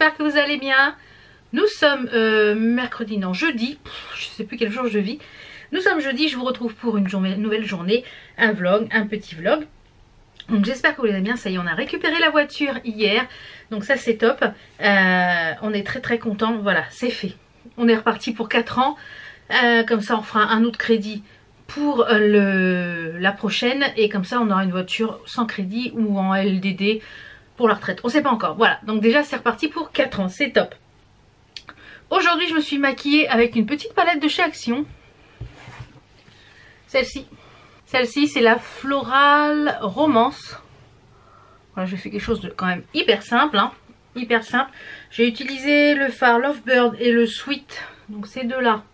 j'espère que vous allez bien. Nous sommes mercredi, non jeudi, je sais plus quel jour je vis. Nous sommes jeudi, je vous retrouve pour une nouvelle journée, un vlog, un petit vlog. Donc j'espère que vous allez bien, ça y est, on a récupéré la voiture hier, donc ça c'est top. On est très content, voilà, c'est fait. On est reparti pour 4 ans, comme ça on fera un autre crédit pour la prochaine, et comme ça on aura une voiture sans crédit ou en LDD pour la retraite, on sait pas encore. Voilà, donc déjà c'est reparti pour 4 ans, c'est top. Aujourd'hui je me suis maquillée avec une petite palette de chez Action. Celle-ci. Celle-ci c'est la Floral Romance. Voilà, je fais quelque chose de quand même hyper simple, hein, hyper simple. J'ai utilisé le fard Lovebird et le Sweet, donc ces deux là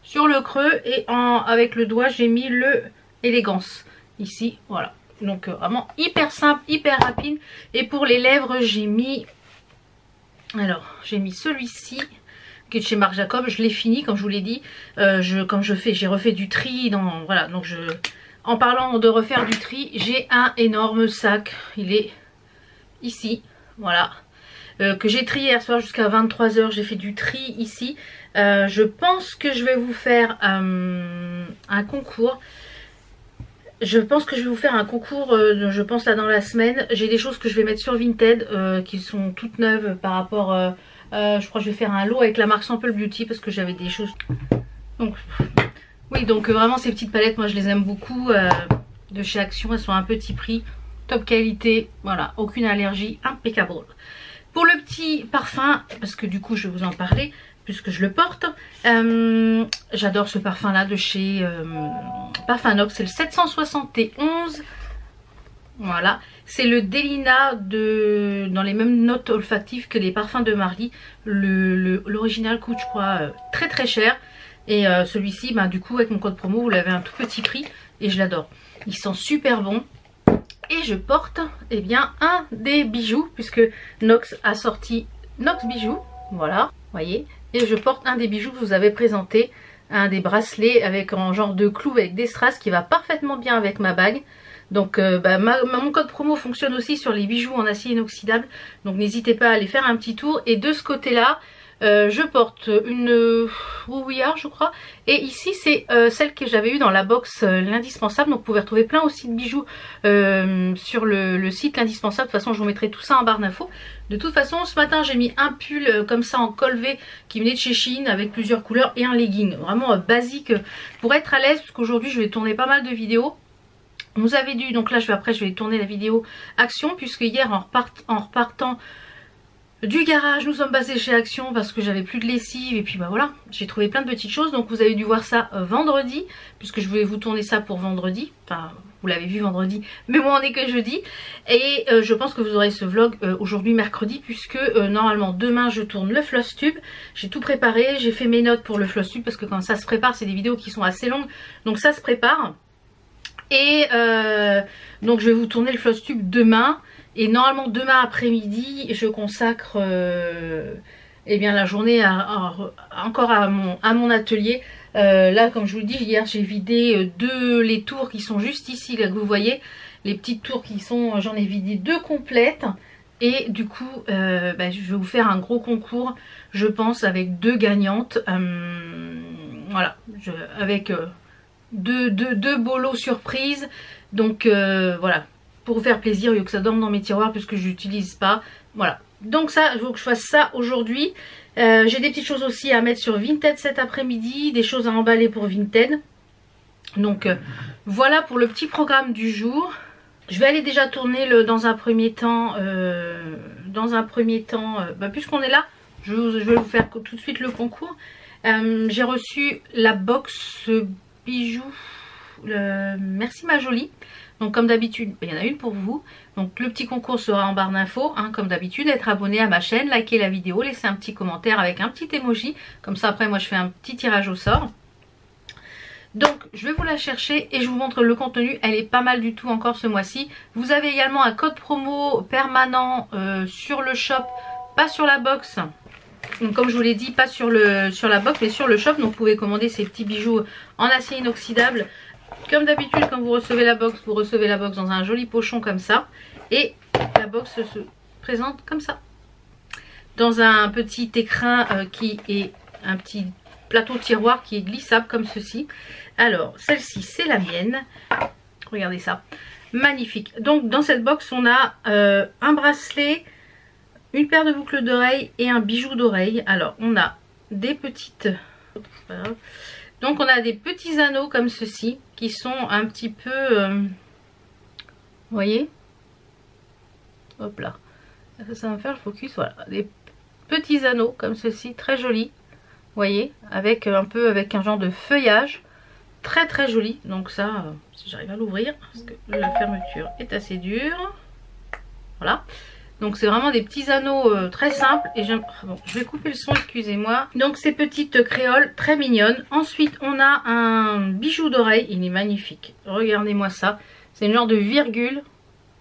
sur le creux, et avec le doigt j'ai mis le Élégance ici, voilà. Donc vraiment hyper simple, hyper rapide. Et pour les lèvres j'ai mis, alors j'ai mis celui-ci qui est de chez Marc Jacob. Je l'ai fini comme je vous l'ai dit. Comme j'ai refait du tri dans, voilà, donc en parlant de refaire du tri, j'ai un énorme sac, il est ici, voilà, que j'ai trié hier soir jusqu'à 23 h. J'ai fait du tri ici. Je pense que je vais vous faire un concours. Je pense que je vais vous faire un concours, je pense là dans la semaine. J'ai des choses que je vais mettre sur Vinted qui sont toutes neuves par rapport, je crois que je vais faire un lot avec la marque Sample Beauty parce que j'avais des choses. Donc oui, donc vraiment ces petites palettes, moi je les aime beaucoup, de chez Action, elles sont à un petit prix, top qualité, voilà, aucune allergie, impeccable. Pour le petit parfum, parce que du coup je vais vous en parler puisque je le porte, j'adore ce parfum là de chez Parfum Nox, c'est le 771, voilà, c'est le Delina dans les mêmes notes olfactives que les parfums de Marly. L'original coûte je crois très cher, et celui-ci bah, du coup avec mon code promo vous l'avez à un tout petit prix et je l'adore, il sent super bon. Et je porte eh bien un des bijoux puisque Nox a sorti Nox bijoux, voilà, voyez. Et je porte un des bijoux que je vous avais présenté, un des bracelets avec en genre de clous avec des strass qui va parfaitement bien avec ma bague. Donc mon code promo fonctionne aussi sur les bijoux en acier inoxydable, donc n'hésitez pas à aller faire un petit tour. Et de ce côté là je porte une Rouillard je crois, et ici c'est celle que j'avais eu dans la box l'indispensable. Donc vous pouvez retrouver plein aussi de bijoux sur le site l'indispensable. De toute façon je vous mettrai tout ça en barre d'infos. De toute façon ce matin j'ai mis un pull comme ça en col V qui venait de chez Shein avec plusieurs couleurs, et un legging vraiment basique pour être à l'aise, parce qu'aujourd'hui je vais tourner pas mal de vidéos. Vous avez dû, donc là après je vais tourner la vidéo Action, puisque hier en repartant du garage nous sommes passés chez Action parce que j'avais plus de lessive, et puis bah voilà, j'ai trouvé plein de petites choses. Donc vous avez dû voir ça vendredi, puisque je voulais vous tourner ça pour vendredi, enfin vous l'avez vu vendredi, mais moi on est que jeudi. Et je pense que vous aurez ce vlog aujourd'hui mercredi, puisque normalement demain je tourne le floss tube. J'ai tout préparé, j'ai fait mes notes pour le floss tube parce que quand ça se prépare, c'est des vidéos qui sont assez longues, donc ça se prépare. Et donc je vais vous tourner le floss tube demain. Et normalement demain après-midi je consacre eh bien la journée encore à mon atelier. Là comme je vous le dis, hier j'ai vidé les tours qui sont juste ici là que vous voyez. Les petites tours qui sont, j'en ai vidé 2 complètes. Et du coup je vais vous faire un gros concours je pense avec 2 gagnantes. Voilà, avec deux beaux lots surprises. Donc voilà, pour vous faire plaisir, il faut que ça dorme dans mes tiroirs puisque je n'utilise pas. Voilà, donc ça, il faut que je fasse ça aujourd'hui. J'ai des petites choses aussi à mettre sur Vinted cet après-midi, des choses à emballer pour Vinted. Donc voilà pour le petit programme du jour. Je vais aller déjà tourner dans un premier temps, puisqu'on est là, je vais vous faire tout de suite le concours. J'ai reçu la box bijoux, merci ma jolie. Donc comme d'habitude, il y en a une pour vous. Donc le petit concours sera en barre d'infos, hein, comme d'habitude. Être abonné à ma chaîne, liker la vidéo, laisser un petit commentaire avec un petit emoji. Comme ça après moi je fais un petit tirage au sort. Donc je vais vous la chercher et je vous montre le contenu. Elle est pas mal du tout encore ce mois-ci. Vous avez également un code promo permanent sur le shop, pas sur la box. Donc comme je vous l'ai dit, pas sur la box mais sur le shop. Donc vous pouvez commander ces petits bijoux en acier inoxydable. Comme d'habitude, quand vous recevez la box dans un joli pochon comme ça. Et la box se présente comme ça. dans un petit écrin qui est un petit plateau tiroir qui est glissable comme ceci. Alors celle-ci c'est la mienne, regardez ça, magnifique. Donc dans cette box on a un bracelet, une paire de boucles d'oreilles et un bijou d'oreille. Alors on a des petites, donc on a des petits anneaux comme ceci qui sont un petit peu, vous voyez, hop là, ça va me faire le focus, voilà, des petits anneaux comme ceci, très jolis, vous voyez, avec un peu, avec un genre de feuillage, très très joli. Donc ça, si j'arrive à l'ouvrir, parce que la fermeture est assez dure, voilà. Donc c'est vraiment des petits anneaux très simples. Et j'aime. Bon, je vais couper le son, excusez-moi. Donc ces petites créoles très mignonnes. Ensuite on a un bijou d'oreille. Il est magnifique. Regardez-moi ça. C'est une genre de virgule.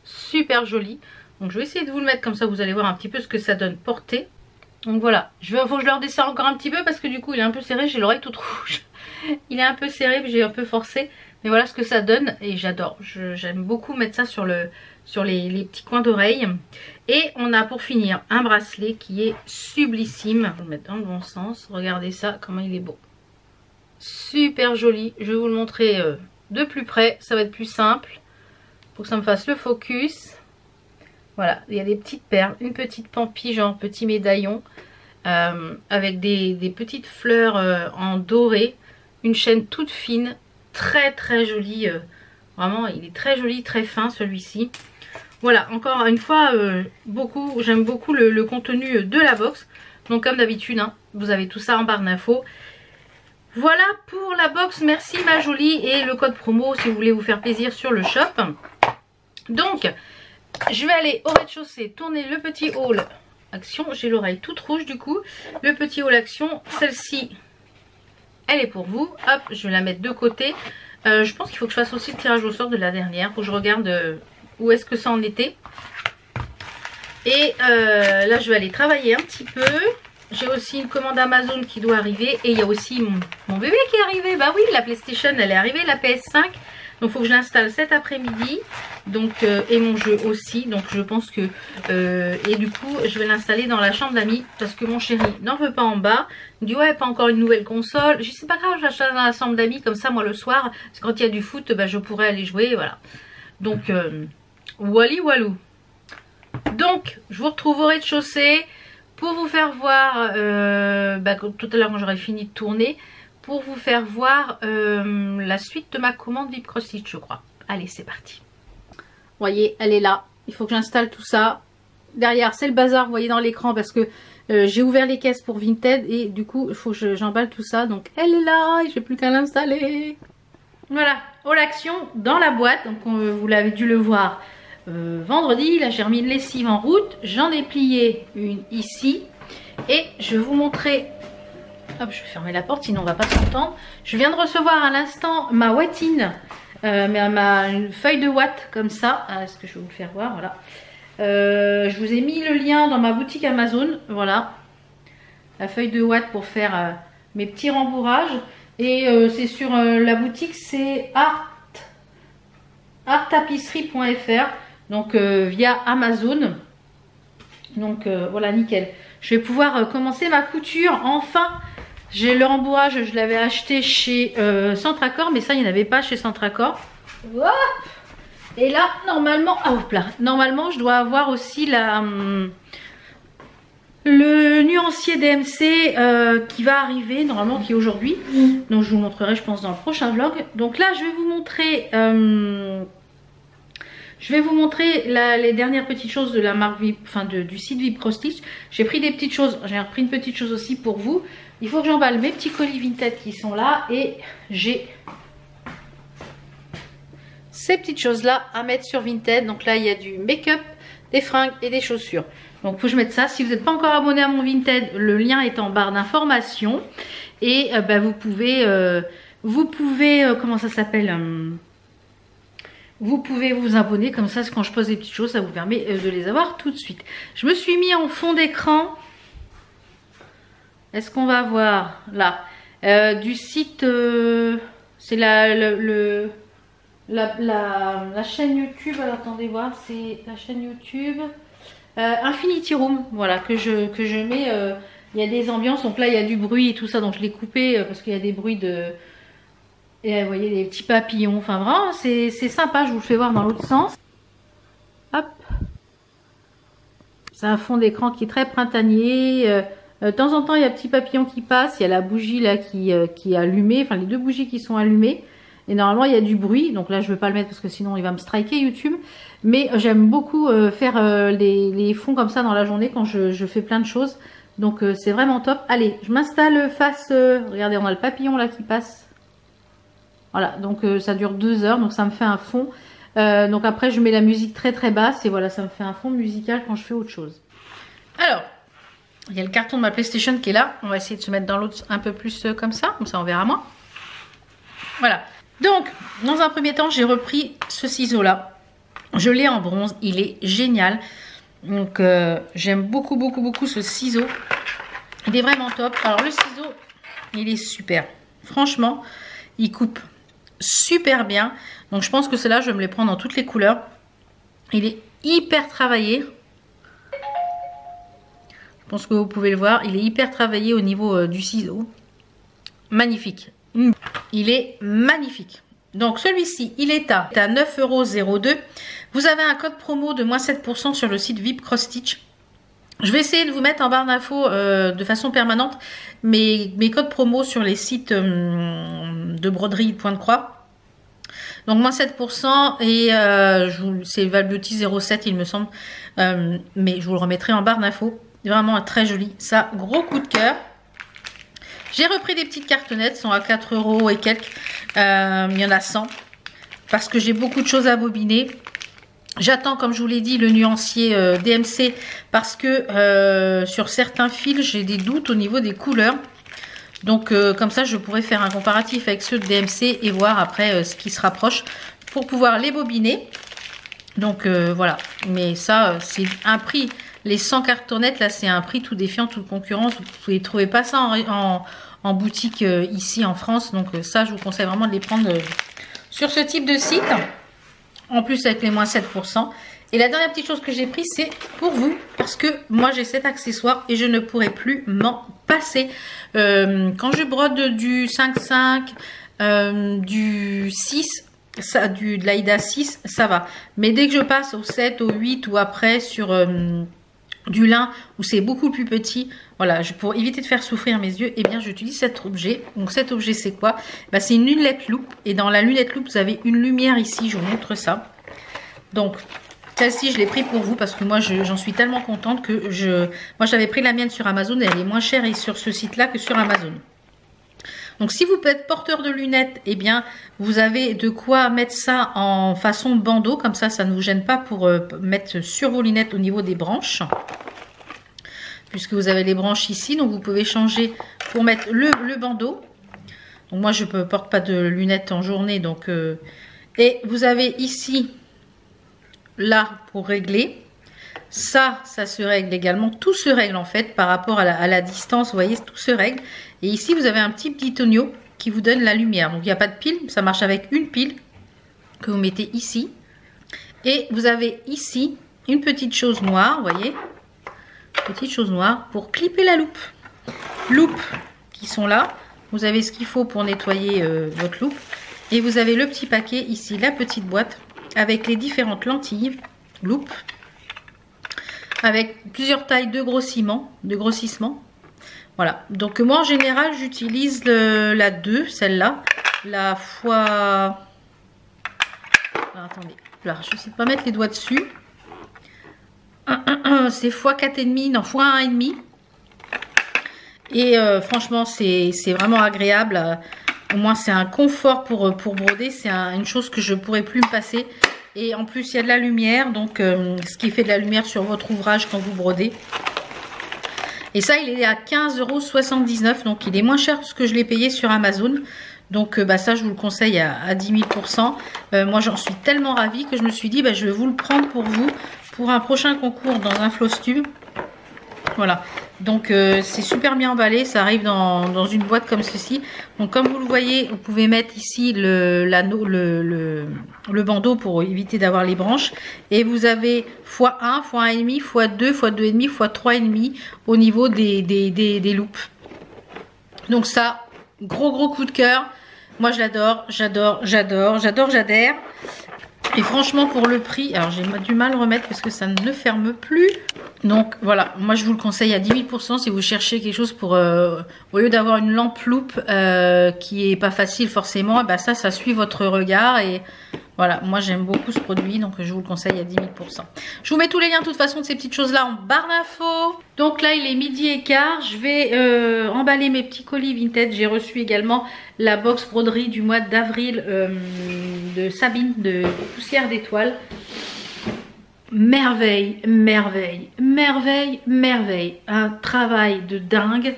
Super joli. Donc je vais essayer de vous le mettre comme ça. Vous allez voir un petit peu ce que ça donne porté. Donc voilà. Faut que je le redescende encore un petit peu parce que du coup il est un peu serré. J'ai l'oreille toute rouge. Il est un peu serré. J'ai un peu forcé. Mais voilà ce que ça donne. Et j'adore. J'aime beaucoup mettre ça sur les petits coins d'oreilles. Et on a pour finir un bracelet qui est sublissime. Je vais le mettre dans le bon sens. Regardez ça, comment il est beau. Super joli. Je vais vous le montrer de plus près. Ça va être plus simple pour que ça me fasse le focus. Voilà, il y a des petites perles, une petite pampille, genre petit médaillon. Avec des petites fleurs en doré. Une chaîne toute fine. Très très jolie. Vraiment, il est très joli, très fin celui-ci. Voilà, encore une fois, j'aime beaucoup le contenu de la box. Donc comme d'habitude, hein, vous avez tout ça en barre d'infos. Voilà pour la box, merci ma jolie. Et le code promo si vous voulez vous faire plaisir sur le shop. Donc, je vais aller au rez-de-chaussée, tourner le petit haul action. J'ai l'oreille toute rouge du coup. Le petit haul action, celle-ci, elle est pour vous. Hop, je vais la mettre de côté. Je pense qu'il faut que je fasse aussi le tirage au sort de la dernière. Faut que je regarde où est-ce que ça en était. Et là je vais aller travailler un petit peu. J'ai aussi une commande Amazon qui doit arriver. Et il y a aussi mon bébé qui est arrivé. Bah oui, la PlayStation elle est arrivée, la PS5. Donc il faut que je l'installe cet après-midi. Donc et mon jeu aussi. Donc je pense que et du coup je vais l'installer dans la chambre d'amis. Parce que mon chéri n'en veut pas en bas. Il me dit ouais, pas encore une nouvelle console. Je dis c'est pas grave, je l'installe dans la chambre d'amis. Comme ça moi le soir, parce que quand il y a du foot, bah, je pourrais aller jouer. Voilà. Donc wally walou. Donc je vous retrouve au rez-de-chaussée pour vous faire voir tout à l'heure quand j'aurai fini de tourner, pour vous faire voir la suite de ma commande VIP Cross Stitch, je crois. Allez, c'est parti. Vous voyez, elle est là. Il faut que j'installe tout ça. Derrière, c'est le bazar, vous voyez dans l'écran, parce que j'ai ouvert les caisses pour Vinted et du coup, il faut que j'emballe tout ça. Donc elle est là et j'ai plus qu'à l'installer. Voilà, all action dans la boîte. Donc vous l'avez dû le voir vendredi. Là j'ai remis une lessive en route. J'en ai plié une ici. Et je vais vous montrer. Hop, je vais fermer la porte sinon on va pas s'entendre. Je viens de recevoir à l'instant ma wattine. Ma feuille de watt comme ça. Est-ce que je vais vous le faire voir? Voilà. Je vous ai mis le lien dans ma boutique Amazon. Voilà. La feuille de watt pour faire mes petits rembourrages. Et c'est sur la boutique, c'est arttapisserie.fr, donc via Amazon. Donc voilà, nickel. Je vais pouvoir commencer ma couture. Enfin, j'ai le rembourrage, je l'avais acheté chez Centracor, mais ça, il n'y en avait pas chez Centracor. Hop. Et là, normalement, hop là, normalement, je dois avoir aussi le nuancier DMC qui va arriver, normalement qui est aujourd'hui. Donc je vous montrerai je pense dans le prochain vlog. Donc là je vais vous montrer les dernières petites choses de la marque VIP, enfin du site VIP Cross Stitch. J'ai pris des petites choses, j'ai repris une petite chose aussi pour vous. Il faut que j'emballe mes petits colis Vinted qui sont là. Et j'ai ces petites choses là à mettre sur Vinted. Donc là il y a du make-up, des fringues et des chaussures. Donc il faut que je mette ça. Si vous n'êtes pas encore abonné à mon Vinted, le lien est en barre d'information. Et vous pouvez comment ça s'appelle, vous pouvez vous abonner comme ça, quand je pose des petites choses, ça vous permet de les avoir tout de suite. Je me suis mis en fond d'écran. Est-ce qu'on va voir là du site, c'est la chaîne YouTube. Alors attendez voir, c'est la chaîne YouTube. Infinity Room, voilà, que je mets. Il y a des ambiances, donc là il y a du bruit et tout ça, donc je l'ai coupé parce qu'il y a des bruits de... Et vous voyez, des petits papillons, enfin vraiment, c'est sympa, je vous le fais voir dans l'autre sens. Hop. C'est un fond d'écran qui est très printanier. De temps en temps, il y a un petit papillon qui passe, il y a la bougie là qui est allumée, enfin les deux bougies qui sont allumées. Et normalement, il y a du bruit, donc là je ne vais pas le mettre parce que sinon il va me striker YouTube. Mais j'aime beaucoup faire les fonds comme ça dans la journée quand je fais plein de choses. Donc c'est vraiment top. Allez, je m'installe face... regardez, on a le papillon là qui passe. Voilà, donc ça dure 2 heures, donc ça me fait un fond. Donc après, je mets la musique très très basse et voilà, ça me fait un fond musical quand je fais autre chose. Alors, il y a le carton de ma PlayStation qui est là. On va essayer de se mettre dans l'autre un peu plus comme ça on verra moins. Voilà. Donc, dans un premier temps, j'ai repris ce ciseau-là. Je l'ai en bronze, il est génial. Donc, j'aime beaucoup ce ciseau. Il est vraiment top. Alors, le ciseau, il est super. Franchement, il coupe super bien. Donc, je pense que ceux-là, je vais me les prendre dans toutes les couleurs. Il est hyper travaillé. Je pense que vous pouvez le voir. Il est hyper travaillé au niveau du ciseau. Magnifique. Il est magnifique. Donc celui-ci, il est à 9,02 €. Vous avez un code promo de moins 7% sur le site VIP Cross Stitch. Je vais essayer de vous mettre en barre d'infos de façon permanente mes codes promo sur les sites de broderie Point de Croix. Donc moins 7% et c'est Valbeauty 07 il me semble. Mais je vous le remettrai en barre d'infos. Vraiment très joli. Ça, gros coup de cœur. J'ai repris des petites cartonnettes, elles sont à 4 € et quelques. Il y en a 100 parce que j'ai beaucoup de choses à bobiner. J'attends, comme je vous l'ai dit, le nuancier DMC parce que sur certains fils, j'ai des doutes au niveau des couleurs. Donc, comme ça, je pourrais faire un comparatif avec ceux de DMC et voir après ce qui se rapproche pour pouvoir les bobiner. Donc, voilà. Mais ça, c'est un prix. Les 100 cartonnettes, là, c'est un prix tout défiant, toute concurrence. Vous ne pouvez trouver pas ça en boutique ici en France. Donc, ça, je vous conseille vraiment de les prendre sur ce type de site. En plus, avec les moins 7%. Et la dernière petite chose que j'ai pris, c'est pour vous. Parce que moi, j'ai cet accessoire et je ne pourrai plus m'en passer. Quand je brode du 5,5, du 6... ça, de l'Aïda 6, ça va. Mais dès que je passe au 7, au 8 ou après sur du lin où c'est beaucoup plus petit, voilà, pour éviter de faire souffrir mes yeux, eh bien j'utilise cet objet. Donc cet objet c'est quoi? Bah, c'est une lunette loupe et dans la lunette loupe vous avez une lumière ici, je vous montre ça. Donc celle-ci je l'ai pris pour vous parce que moi j'en suis tellement contente que moi j'avais pris la mienne sur Amazon et elle est moins chère sur ce site là que sur Amazon. Donc si vous êtes porteur de lunettes, eh bien vous avez de quoi mettre ça en façon bandeau, comme ça ne vous gêne pas pour mettre sur vos lunettes au niveau des branches. Puisque vous avez les branches ici, donc vous pouvez changer pour mettre le bandeau. Donc moi je ne porte pas de lunettes en journée, donc et vous avez ici, là pour régler. Ça se règle également, tout se règle en fait par rapport à la distance, vous voyez, tout se règle. Et ici vous avez un petit tonneau qui vous donne la lumière. Donc il n'y a pas de pile, ça marche avec une pile que vous mettez ici. Et vous avez ici une petite chose noire, vous voyez, petite chose noire pour clipper la loupe. Loupes qui sont là, vous avez ce qu'il faut pour nettoyer votre loupe. Et vous avez le petit paquet ici, la petite boîte avec les différentes lentilles, loupe. Avec plusieurs tailles de grossissement. Voilà. Donc moi en général j'utilise la 2, celle-là. La fois... Alors, attendez. Là, je ne sais pas mettre les doigts dessus. C'est fois 4,5, non, fois 1,5. Et franchement c'est vraiment agréable. Au moins c'est un confort pour broder. C'est une chose que je ne pourrais plus me passer. Et en plus, il y a de la lumière, donc ce qui fait de la lumière sur votre ouvrage quand vous brodez. Et ça, il est à 15,79 €, donc il est moins cher que ce que je l'ai payé sur Amazon. Donc bah, ça, je vous le conseille à 10 000 %. Moi, j'en suis tellement ravie que je me suis dit, bah, je vais vous le prendre pour vous, pour un prochain concours dans un Flosstube. Voilà, Donc c'est super bien emballé, ça arrive dans une boîte comme ceci. Donc comme vous le voyez, vous pouvez mettre ici le bandeau pour éviter d'avoir les branches. Et vous avez x1, x1,5, x2, x2,5, x3,5 au niveau des loupes. Donc ça, gros coup de cœur. Moi je l'adore, j'adhère. Et franchement pour le prix, alors j'ai du mal à le remettre parce que ça ne ferme plus. Donc voilà, moi je vous le conseille à 10 000% si vous cherchez quelque chose pour, au lieu d'avoir une lampe loupe qui est pas facile forcément, bah ça suit votre regard. Et voilà, moi j'aime beaucoup ce produit, donc je vous le conseille à 10 000%. Je vous mets tous les liens de toute façon de ces petites choses là en barre d'infos. Donc là il est 12h15, je vais emballer mes petits colis vintage. J'ai reçu également la box broderie du mois d'avril de Sabine de Poussière d'étoiles. Merveille, un travail de dingue,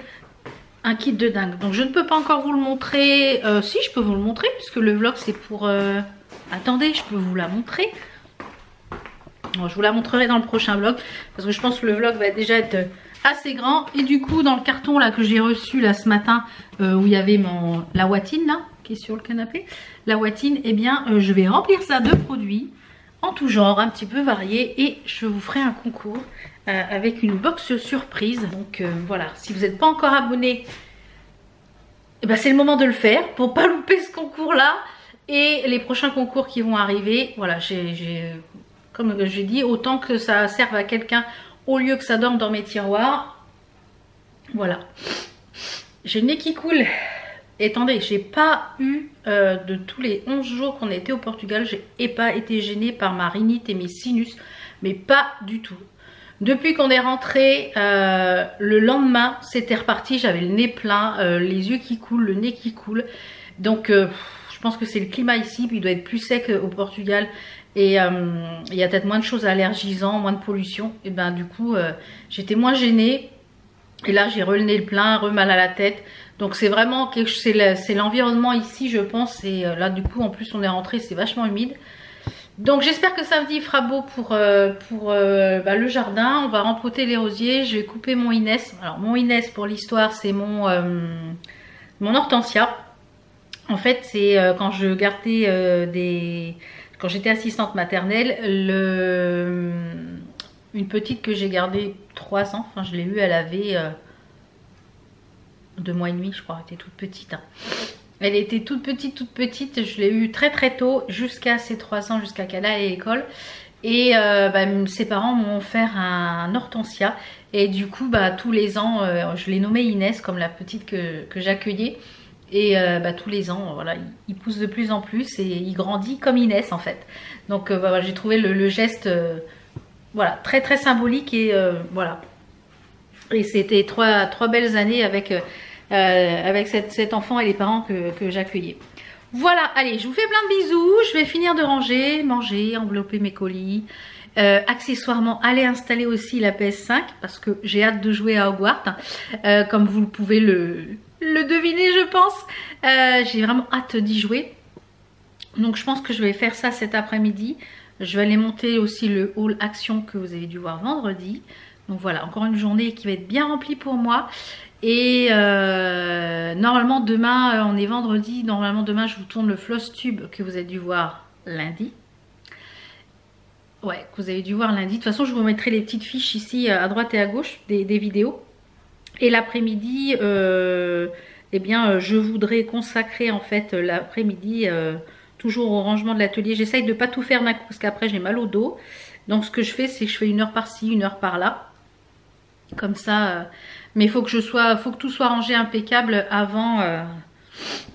un kit de dingue. Donc je ne peux pas encore vous le montrer, si je peux vous le montrer puisque le vlog c'est pour... Attendez, je peux vous la montrer. Bon, je vous la montrerai dans le prochain vlog parce que je pense que le vlog va déjà être assez grand. Et du coup dans le carton là que j'ai reçu là ce matin où il y avait la Watine là qui est sur le canapé, la Watine, eh bien je vais remplir ça de produits en tout genre, un petit peu varié, et je vous ferai un concours avec une box surprise. Donc voilà, si vous n'êtes pas encore abonné, eh ben, c'est le moment de le faire pour pas louper ce concours là et les prochains concours qui vont arriver. Voilà, comme j'ai dit, autant que ça serve à quelqu'un au lieu que ça dorme dans mes tiroirs. Voilà, j'ai le nez qui coule. Et attendez, j'ai pas eu de tous les 11 jours qu'on a été au Portugal, j'ai pas été gênée par ma rhinite et mes sinus, mais pas du tout. Depuis qu'on est rentré, le lendemain, c'était reparti, j'avais le nez plein, les yeux qui coulent, le nez qui coule. Donc je pense que c'est le climat ici, puis il doit être plus sec au Portugal. Et il y a peut-être moins de choses allergisantes, moins de pollution. Et ben du coup, j'étais moins gênée. Et là, j'ai le nez plein, mal à la tête. Donc c'est vraiment c'est l'environnement ici, je pense. Et là du coup en plus on est rentré, c'est vachement humide. Donc j'espère que samedi fera beau pour le jardin. On va rempoter les rosiers. Je vais couper mon Inès. Alors mon Inès pour l'histoire c'est mon hortensia. En fait c'est quand je gardais quand j'étais assistante maternelle, une petite que j'ai gardée 3 ans. Enfin je l'ai eue, elle avait... 2 mois et demi je crois, elle était toute petite hein. Elle était toute petite, je l'ai eue très tôt jusqu'à ses 3 ans, jusqu'à qu'elle aille à l'école. Et ses parents m'ont offert un hortensia et du coup tous les ans je l'ai nommée Inès comme la petite que j'accueillais. Et tous les ans voilà, il pousse de plus en plus et il grandit comme Inès en fait. Donc voilà, j'ai trouvé le geste voilà, très symbolique. Et voilà, et c'était trois belles années avec cet enfant et les parents que j'accueillais. Voilà, allez, je vous fais plein de bisous. Je vais finir de ranger, manger, envelopper mes colis. Accessoirement, aller installer aussi la PS5 parce que j'ai hâte de jouer à Hogwarts. Comme vous pouvez le deviner, je pense. J'ai vraiment hâte d'y jouer. Donc je pense que je vais faire ça cet après-midi. Je vais aller monter aussi le haul action que vous avez dû voir vendredi. Donc voilà, encore une journée qui va être bien remplie pour moi. Et normalement demain, on est vendredi, normalement demain je vous tourne le floss tube que vous avez dû voir lundi. Ouais, que vous avez dû voir lundi. De toute façon je vous mettrai les petites fiches ici à droite et à gauche des vidéos. Et l'après-midi, eh bien je voudrais consacrer en fait l'après-midi toujours au rangement de l'atelier. J'essaye de ne pas tout faire d'un coup parce qu'après j'ai mal au dos. Donc ce que je fais c'est que je fais 1 heure par-ci, 1 heure par-là. Comme ça, mais il faut que tout soit rangé impeccable avant.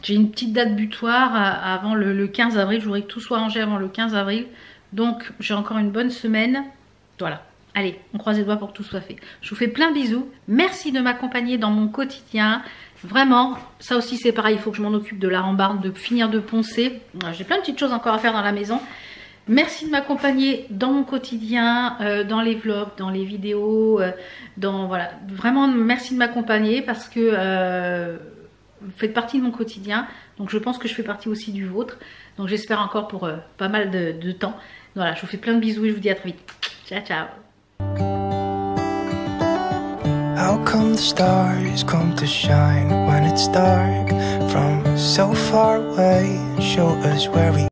J'ai une petite date butoir avant le 15 avril. Je voudrais que tout soit rangé avant le 15 avril. Donc j'ai encore une bonne semaine. Voilà. Allez, on croise les doigts pour que tout soit fait. Je vous fais plein de bisous. Merci de m'accompagner dans mon quotidien. Vraiment, ça aussi c'est pareil. Il faut que je m'en occupe de la rambarde, de finir de poncer. J'ai plein de petites choses encore à faire dans la maison. Merci de m'accompagner dans mon quotidien, dans les vlogs, dans les vidéos, voilà, vraiment merci de m'accompagner parce que vous faites partie de mon quotidien, donc je pense que je fais partie aussi du vôtre, donc j'espère encore pour pas mal de temps. Voilà, je vous fais plein de bisous et je vous dis à très vite. Ciao ciao. How come the stars come to shine when it's dark from so far away and show us where we